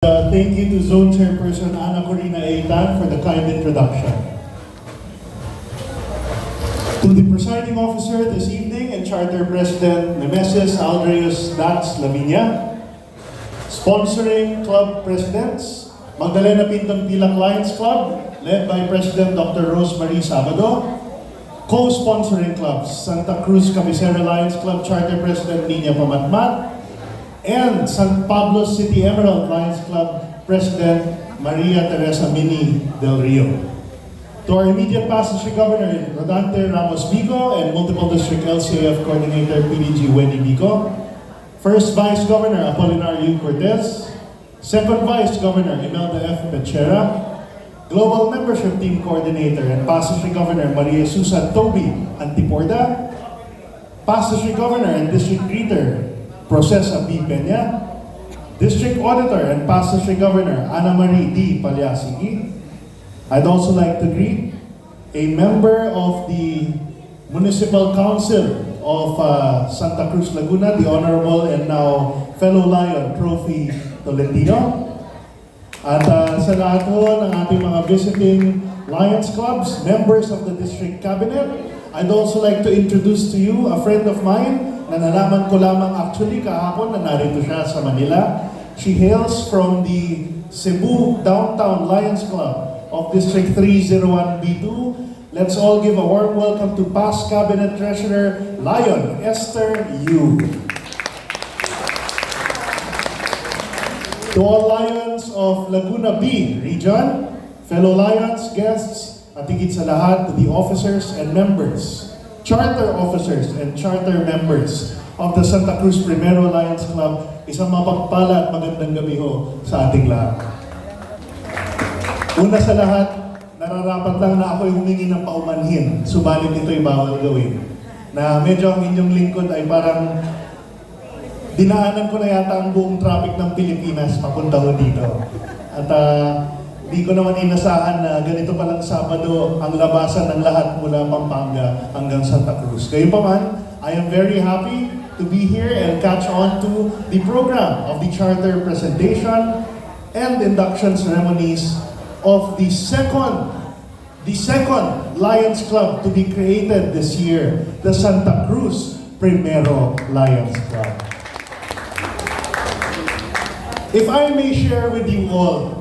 Thank you to Zone Chairperson Ana Corina Eitan for the kind introduction. To the presiding officer this evening and Charter President Nemesis Aldreus Dax Lavinia, sponsoring club presidents, Magdalena Pintong Pilak Lions Club, led by President Dr. Rosemary Sabado, co-sponsoring clubs, Santa Cruz Cabecera Lions Club Charter President Nina Pamatmat, and San Pablo City Emerald Lions Club President Maria Teresa Mini Del Rio. To our immediate past district governor, Rodante Ramos Bico, and multiple district LCAF coordinator PDG Wendy Bico. First Vice Governor Apolinario Cortez. Second Vice Governor Imelda F. Pechera. Global Membership Team Coordinator and past district governor Maria Susan Toby Antiporda. Past district governor and district greeter Procesa B. Peña, District Auditor and past District Governor Ana Marie D. Palyasigi. I'd also like to greet a member of the Municipal Council of Santa Cruz, Laguna, the Honorable and now fellow Lion Trophy Tolentino. At sa lahat ho ng ating mga visiting Lions Clubs, members of the District Cabinet, I'd also like to introduce to you a friend of mine na nalaman ko lamang actually kahapon na narito siya sa Manila. She hails from the Cebu Downtown Lions Club of District 301B2. Let's all give a warm welcome to past Cabinet Treasurer Lion Esther Yu. To all Lions of Laguna B region, fellow Lions, guests, at higit sa lahat to the officers and members, charter officers and charter members of the Santa Cruz Primero Lions Club, isang mapagpala at magandang gabi ho sa ating lahat. Una sa lahat, nararapat lang na ako'y humingi ng paumanhin, subalit ito'y bawal gawin. Na medyo ang inyong lingkod ay parang dinaanan ko na yata ang buong traffic ng Pilipinas papunta ho dito. At di ko naman inasahan na ganito palang Sabado ang labasan ng lahat mula Pampanga hanggang Santa Cruz. Gayunpaman, I am very happy to be here and catch on to the program of the charter presentation and induction ceremonies of the second Lions Club to be created this year, the Santa Cruz Primero Lions Club. If I may share with you all,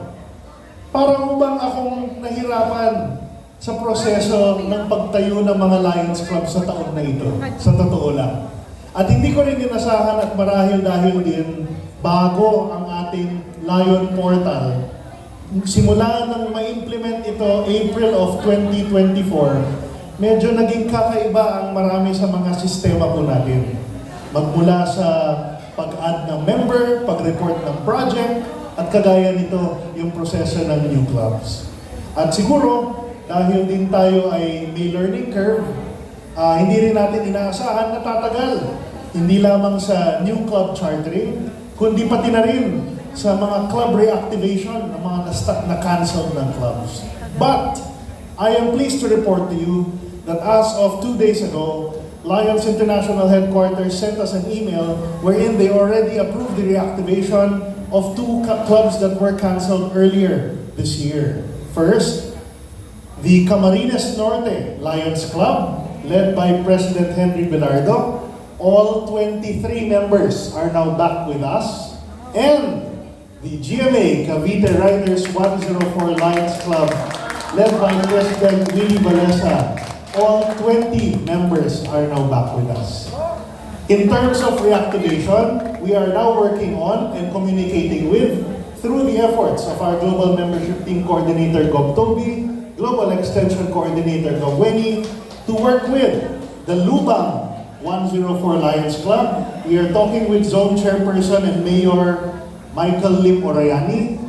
parang bang akong nahirapan sa proseso ng pagtayo ng mga Lions Club sa taon na ito, sa totoo lang. At hindi ko rin inasahan at marahil dahil din bago ang ating Lion Portal. Simula nang ma-implement ito April of 2024, medyo naging kakaiba ang marami sa mga sistema po natin. Magmula sa pag-add ng member, pag-report ng project, at kagaya nito yung proseso ng new clubs. At siguro, dahil din tayo ay may learning curve, hindi rin natin inaasahan na tatagal. Hindi lamang sa new club chartering, kundi pati na rin sa mga club reactivation ng mga na-cancel ng clubs. But, I am pleased to report to you that as of 2 days ago, Lions International Headquarters sent us an email wherein they already approved the reactivation of 2 clubs that were canceled earlier this year. First, the Camarines Norte Lions Club, led by President Henry Belardo. All 23 members are now back with us. And the GMA Cavite Riders 104 Lions Club, led by President Willie Balesa. All 20 members are now back with us. In terms of reactivation, we are now working on and communicating with, through the efforts of our Global Membership Team Coordinator Gob Toby, Global Extension Coordinator Gob Weni, to work with the Lubang 104 Lions Club. We are talking with Zone Chairperson and Mayor Michael Lim Orayani,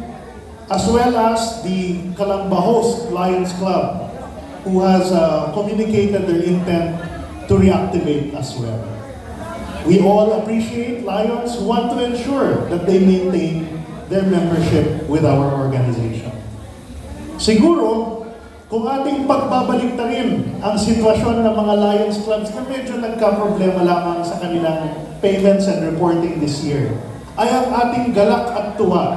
as well as the Calambahos Lions Club, who has communicated their intent to reactivate as well. We all appreciate Lions who want to ensure that they maintain their membership with our organization. Siguro, kung ating pagbabalik na rin ang sitwasyon ng mga Lions clubs na medyo nagka-problema lamang sa kanilang payments and reporting this year, ay ang ating galak at tuwa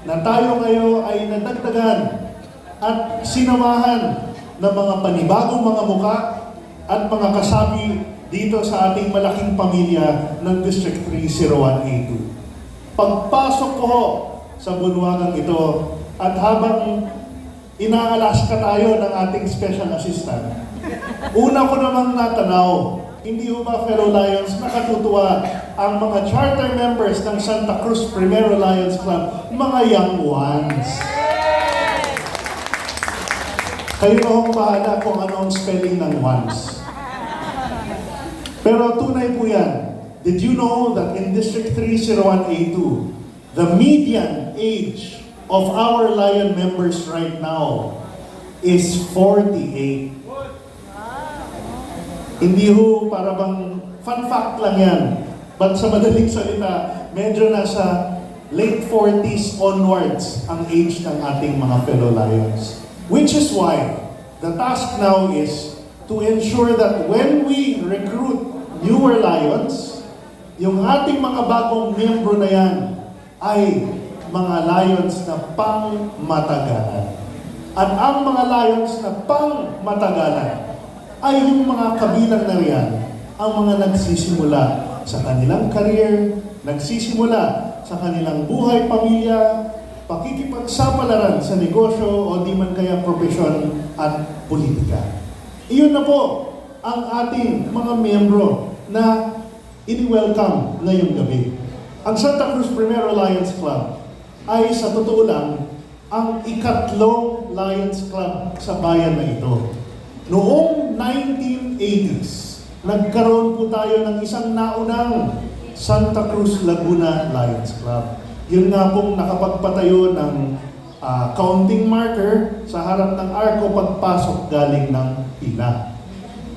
na tayo ngayon ay nadagdagan at sinamahan ng mga panibagong mga muka at mga kasapi dito sa ating malaking pamilya ng District 301A2. Pagpasok ko sa bulwagang ito at habang inaalaska tayo ng ating special assistant, una ko namang natanaw, hindi ho ba, fellow Lions, nakatutuwa ang mga charter members ng Santa Cruz Primero Lions Club, mga young ones. Kayo na hong bahala kung ano ang spelling ng ones. Pero tunay po yan. Did you know that in District 301A2, the median age of our Lion members right now is 48? Hindi ho, para bang fun fact lang yan. But sa madaling salita, medyo nasa late 40s onwards ang age ng ating mga fellow Lions. Which is why the task now is to ensure that when we recruit newer Lions, yung ating mga bagong miyembro na yan ay mga Lions na pang-matagalan. At ang mga Lions na pang-matagalan ay yung mga kabilang na riyan, ang mga nagsisimula sa kanilang career, nagsisimula sa kanilang buhay, pamilya, pakikipagsapalaran sa negosyo o di man kaya profesyon at politika. Iyon na po ang ating mga miyembro na ini-welcome ngayong gabi. Ang Santa Cruz Primero Lions Club ay sa totoo lang ang ikatlong Lions Club sa bayan na ito. Noong 1980s, nagkaroon po tayo ng isang naunang Santa Cruz Laguna Lions Club. Yun nga pong nakapagpatayo ng counting marker sa harap ng arko pagpasok galing ng pila.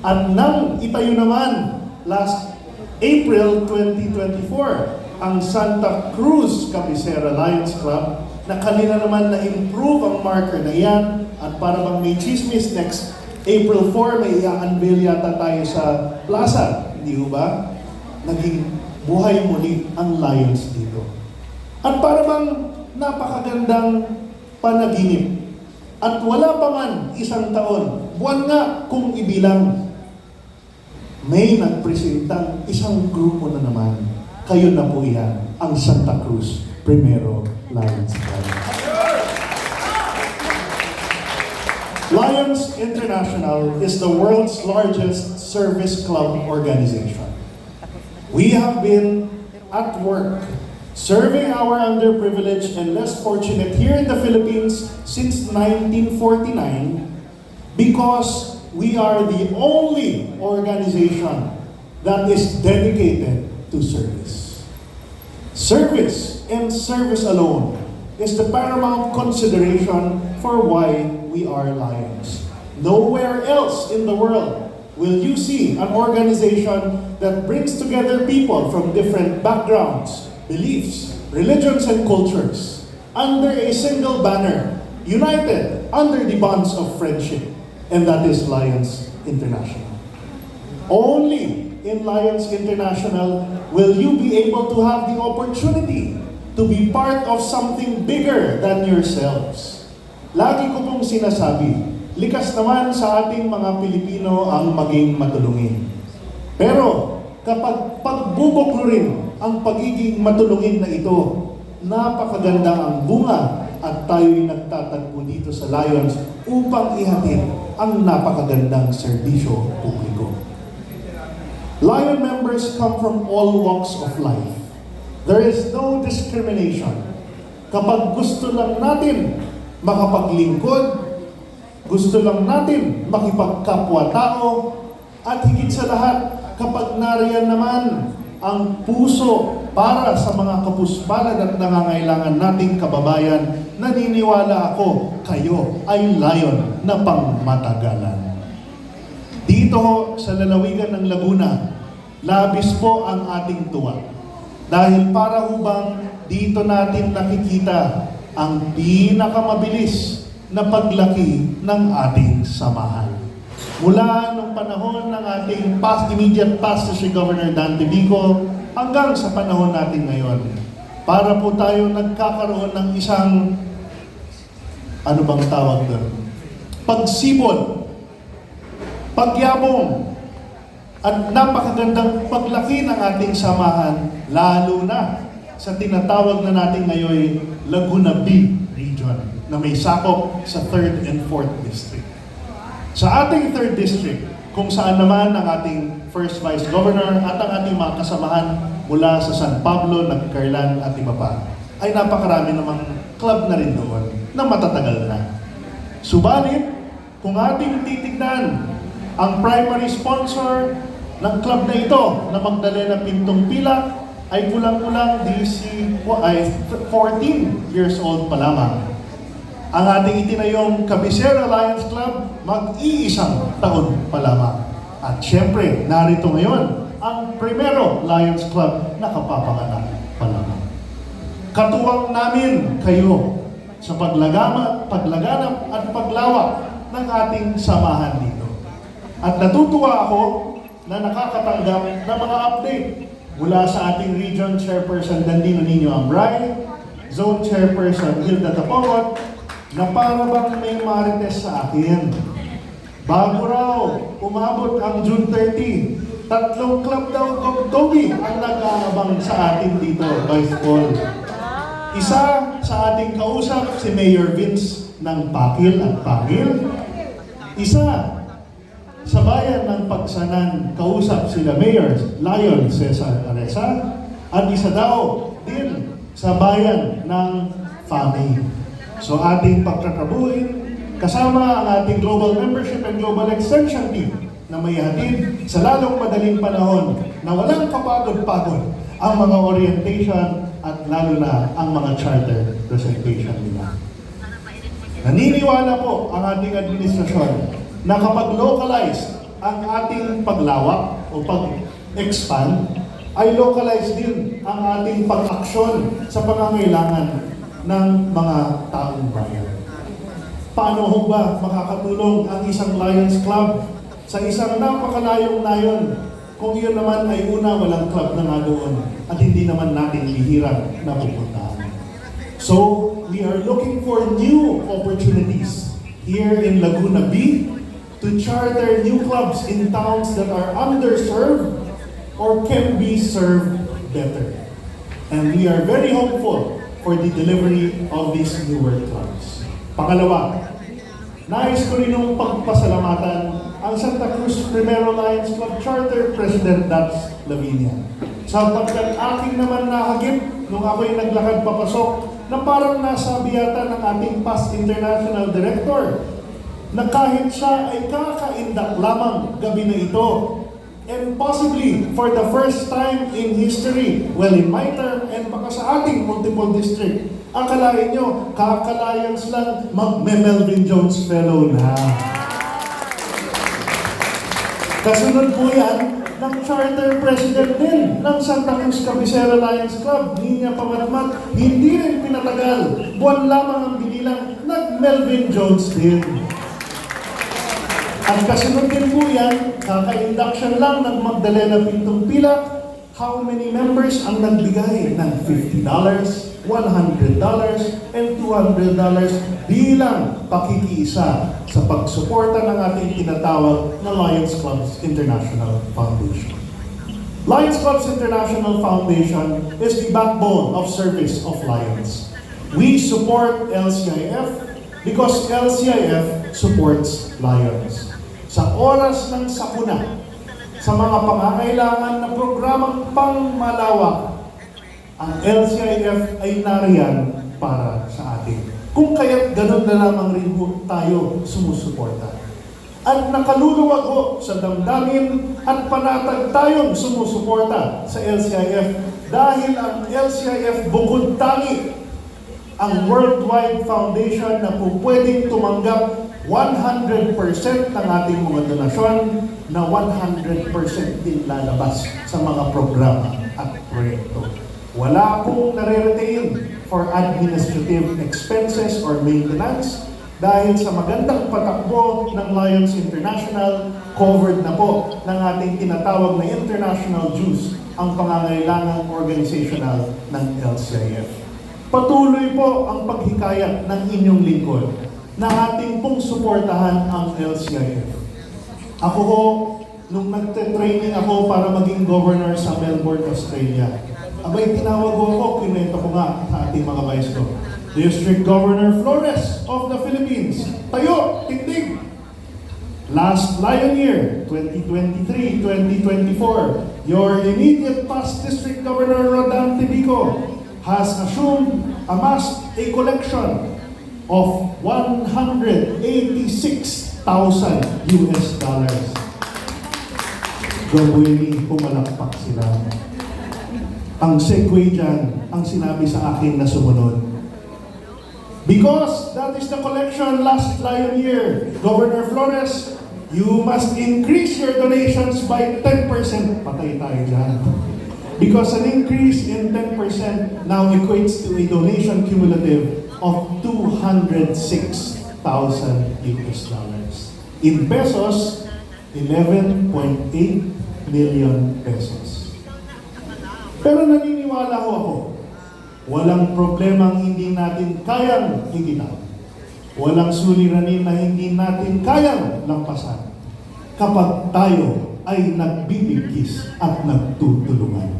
At nang itayo naman last April 2024, ang Santa Cruz Cabecera Lions Club, na kanina naman na-improve ang marker na yan at para bang may chismis next April 4, may i-unveil yata tayo sa plaza. Hindi ho ba? Naging buhay muli ang Lions dito. At para bang napakagandang panaginip. At wala pa man isang taon, buwan nga kung ibilang, may nagpresentang isang grupo na naman. Kayo na po yan, ang Santa Cruz Primero Lions Club. Lions International is the world's largest service club organization. We have been at work serving our underprivileged and less fortunate here in the Philippines since 1949 because we are the only organization that is dedicated to service. Service and service alone is the paramount consideration for why we are Lions. Nowhere else in the world will you see an organization that brings together people from different backgrounds, beliefs, religions, and cultures under a single banner, united under the bonds of friendship, and that is Lions International. Only in Lions International will you be able to have the opportunity to be part of something bigger than yourselves. Lagi ko pong sinasabi, likas naman sa ating mga Pilipino ang maging matulungin. Pero kapag pagbubuklurin ang pagiging matulungin na ito, napakaganda ang bunga at tayo'y nagtatagpo dito sa Lions upang ihatid ang napakagandang serbisyo publiko. Lion members come from all walks of life. There is no discrimination. Kapag gusto lang natin makapaglingkod, gusto lang natin makipagkapwa-tao, at higit sa lahat, kapag nariyan naman ang puso para sa mga kapuspalad at nangangailangan nating kababayan, naniniwala ako, kayo ay Lion na pangmatagalan. Dito sa lalawigan ng Laguna, labis po ang ating tuwa. Dahil para hubang dito natin nakikita ang pinakamabilis na paglaki ng ating samahan. Mula nung panahon ng ating immediate past si Governor Dante Vico hanggang sa panahon natin ngayon, para po tayo nagkakaroon ng isang, ano bang tawag doon? Pagsibol, pagyabong, at napakagandang paglaki ng ating samahan, lalo na sa tinatawag na natin ngayon Laguna B region na may sakop sa 3rd and 4th District. Sa ating 3rd District, kung saan naman ang ating First Vice Governor at ang ating mga kasamahan mula sa San Pablo, Nagcarlan at iba pa, ay napakarami namang club na rin doon na matatagal na. Subalit, kung ating titignan ang primary sponsor ng club na ito na Magdalena Pintong Pilak ay kulang-kulang ay 14 years old pa lamang. Ang ating itinayong Cabecera Lions Club, mag-iisang taon pa lamang. At syempre, narito ngayon ang Primero Lions Club na kapapanganak pa lamang. Katuwang namin kayo sa paglaganap at paglawak ng ating samahan dito. At natutuwa ako na nakakatanggap ng mga update mula sa ating Region Chairperson Dandino Nino Ambray, Zone Chairperson Hilda Tapongot, na para bang may marites sa akin. Bago raw umabot ang June 30, 3 club daw Toby ang nag-aabang sa atin dito, Vice Paul. Isa sa ating kausap, si Mayor Vince ng Pakil at Pangil. Isa sa bayan ng Pagsanan, kausap sila Mayor Lion Cesar Aresa, at isa daw din sa bayan ng Fami. So ating pagkakabuhin, kasama ang ating Global Membership and Global Extension Team na may hatid sa lalong madaling panahon na walang kapagod-pagod ang mga orientation at lalo na ang mga charter presentation nila. Naniniwala po ang ating administrasyon na kapag localize ang ating paglawak o pag-expand, ay localize din ang ating pag-aksyon sa pangangailangan ng mga taong bayan. Paano ho ba makakatulong ang isang Lions Club sa isang napakalayong nayon kung yun naman ay una walang club na nga doon at hindi naman natin bihirang napupuntahan? So, we are looking for new opportunities here in Laguna B to charter new clubs in towns that are underserved or can be served better. And we are very hopeful for the delivery of these newer clubs. Pangalawa, nais ko rin ng pagpasalamatan ang Santa Cruz Primero Lions Club Charter President Dax Lavinia. Sapagkat aking naman nahagip nung ako'y naglakad papasok na parang nasabi yata ng ating past international director na kahit siya ay kakaindak lamang gabi na ito. And possibly, for the first time in history, well, in my term, and baka sa ating multiple district, akalain nyo, kakalayans lang, mag-Melvin Jones Fellow na. Kasunod po yan ng Charter President din ng Santa Cruz Cabecera Lions Club, Nina Pamatmat, hindi rin pinatagal. Buwan lamang ang binilang, nag-Melvin Jones din. At kasunod din po yan, kaka-induction lang ng Magdalena Pintong Pilak, how many members ang nagbigay ng $50, $100, and $200 bilang pakikiisa sa pagsuporta ng ating tinatawag na Lions Clubs International Foundation. Lions Clubs International Foundation is the backbone of service of Lions. We support LCIF because LCIF supports Lions. Sa oras ng sakuna, sa mga pangangailangan na programang pangmalawak, ang LCIF ay nariyan para sa atin. Kung kaya't ganun na lamang rin tayo sumusuporta. At nakaluluwag ho sa damdamin at panatag tayong sumusuporta sa LCIF dahil ang LCIF bukod tangi ang worldwide foundation na po pwedeng tumanggap 100% ng ating mga donasyon na 100% din lalabas sa mga programa at proyekto. Wala pong nare-retain for administrative expenses or maintenance dahil sa magandang patakbo ng Lions International, covered na po ng ating tinatawag na international dues ang pangangailangang organizational ng LCIF. Patuloy po ang paghikayat ng inyong lingkod na ating pong suportahan ang LCIF. Ako ho, nung nagte-training ako para maging governor sa Melbourne, Australia, abay tinawag ko ako, kinento ko nga sa ating mga vice ko. District Governor Flores of the Philippines, tayo, tindig! Last Lion Year, 2023-2024, your immediate past District Governor Rodan Tibico has amassed a collection of $186,000 US. Gawin, pumalakpak sila. Ang segue dyan, ang sinabi sa akin na sumunod. Because that is the collection last Lion Year, Governor Flores, you must increase your donations by 10%. Patay tayo dyan. Because an increase in 10% now equates to a donation cumulative of $206,000 US. In pesos, 11.8 million pesos. Pero naniniwala ho ako, walang problemang hindi natin kayang higitaw. Walang suliranin na hindi natin kayang lampasan kapag tayo ay nagbibigkis at nagtutulungan.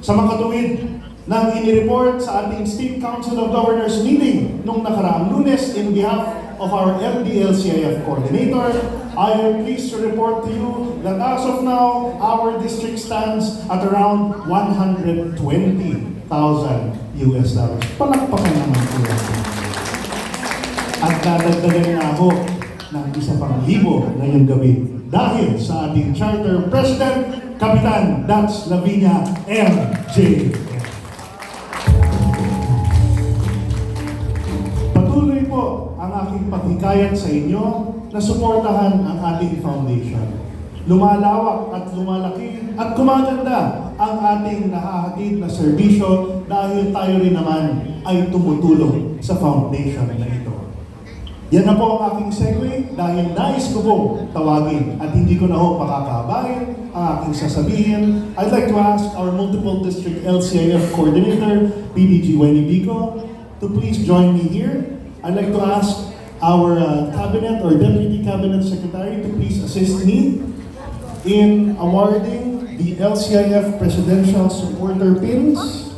Sa makatuwid ng inireport sa ating State Council of Governors meeting nung nakaraang Lunes in behalf of our MDLCIF coordinator, I am pleased to report to you that as of now, our district stands at around $120,000 US. Palakpakan naman po yan. At dadagdagan na ako ng isa pang libo ngayong gabi dahil sa ating Charter President, Kapitan Dax Lavinia MJF. Patuloy po ang aking paghikayat sa inyo na suportahan ang ating foundation. Lumalawak at lumalaki at kumaganda ang ating nahahatid na serbisyo dahil tayo rin naman ay tumutulong sa foundation na ito. Yan na po ang aking segue dahil nais ko po tawagin at hindi ko na ho pakakabahin ang aking sasabihin. I'd like to ask our multiple district LCIF coordinator, PDG Wendy Bico, to please join me here. I'd like to ask our cabinet or deputy cabinet secretary to please assist me in awarding the LCIF Presidential Supporter Pins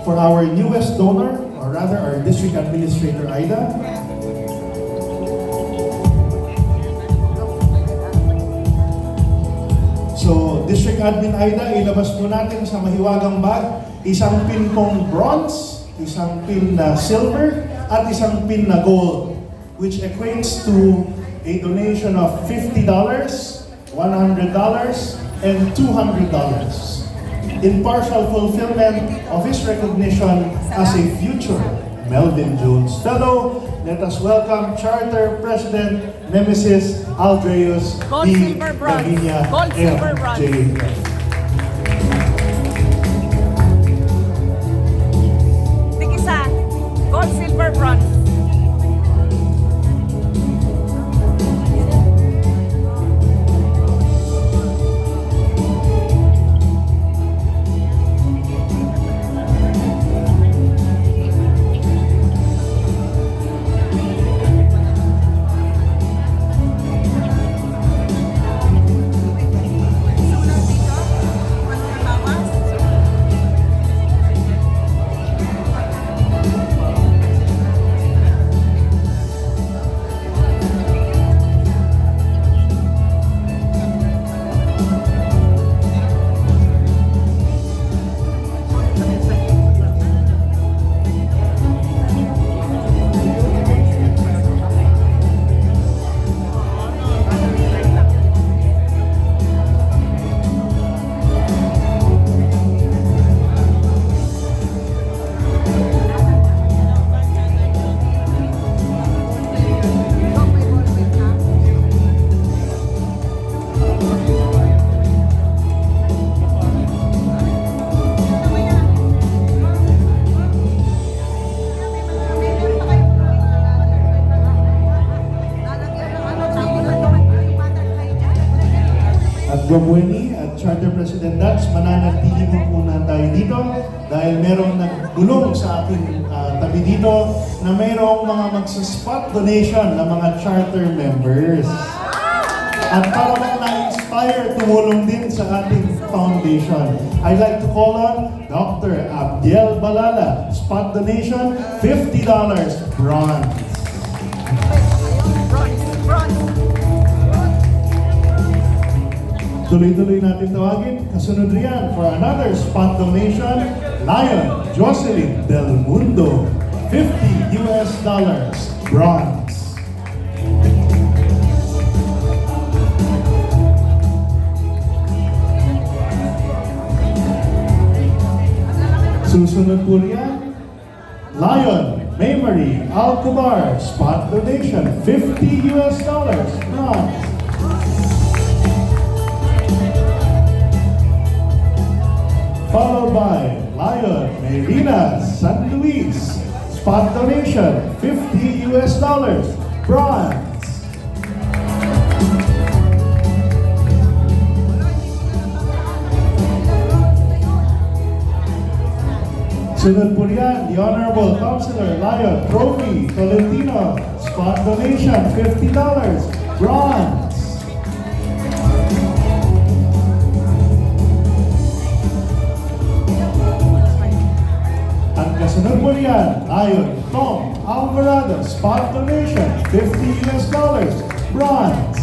for our newest donor, or rather our District Administrator, Aida. So, District Admin Aida, ilabas po natin sa mahiwagang bag, isang pin pong bronze, isang pin na silver, at isang pin na gold, which equates to a donation of $50, $100, and $200 in partial fulfillment of his recognition as a future Melvin Jones Fellow. Let us welcome Charter President Nemesis Aldreus D. Lavinia MJF. Tig-isa, gold, silver, bronze. Gomweni at Charter President Dax, mananatili mo muna tayo dito dahil merong naggulong sa aking tabi dito na mayroong mga magsa-spot donation ng mga charter members. At para bang na-inspire, tumulong din sa ating foundation. I'd like to call on Dr. Abdiel Balala. Spot donation, $50, bronze. Bronze. Tuloy-tuloy natin tawagin. Kasunod riyan for another spot donation, Lion Jocelyn Del Mundo. $50, bronze. Susunod po riyan, Lion Maymarie Alcobar, spot donation, $50, bronze. Followed by Lion Mayrina San Luis, spot donation, $50, bronze. Sunod po riyan, the Honorable Councilor Lion Trophy Tolentino, spot donation, $50, bronze. At kasunod po riyan, Lion Tom Alvarado, spot donation, $50, bronze.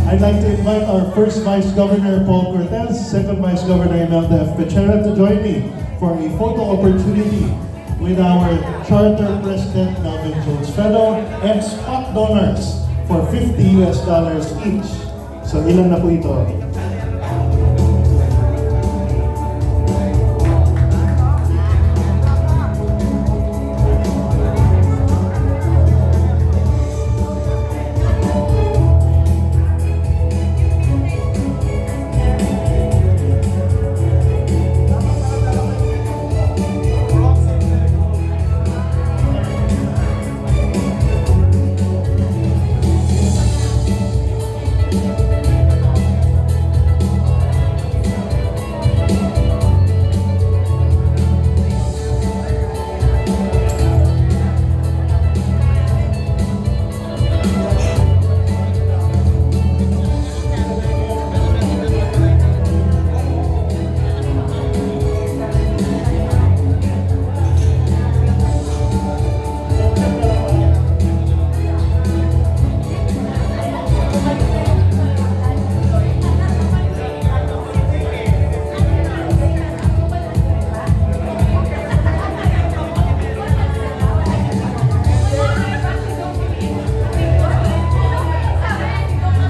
I'd like to invite our first Vice Governor Paul Cortez, second Vice Governor Imelda F. Pechera to join me for a photo opportunity with our Charter President Melvin Jones Fellow and spot donors for $50 each. So ilan na po ito?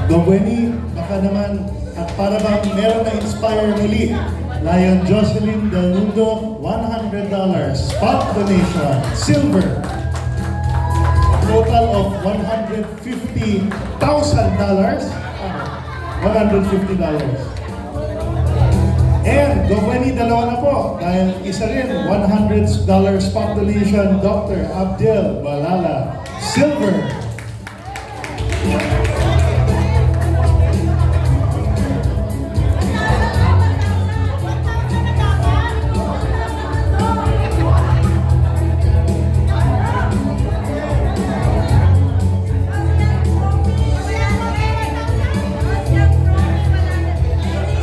Gobweni, baka naman, at para bang meron na inspire muli, Lion Jocelyn Del Mundo, $100, spot donation, silver. A total of $150,000, $150. And Gobweni, dalawa na po, dahil isa rin, $100 spot donation, Dr. Abdiel Balala, silver.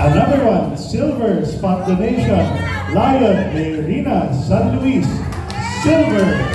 Another one, silver spot donation, Lion Mayrina San Luis, silver.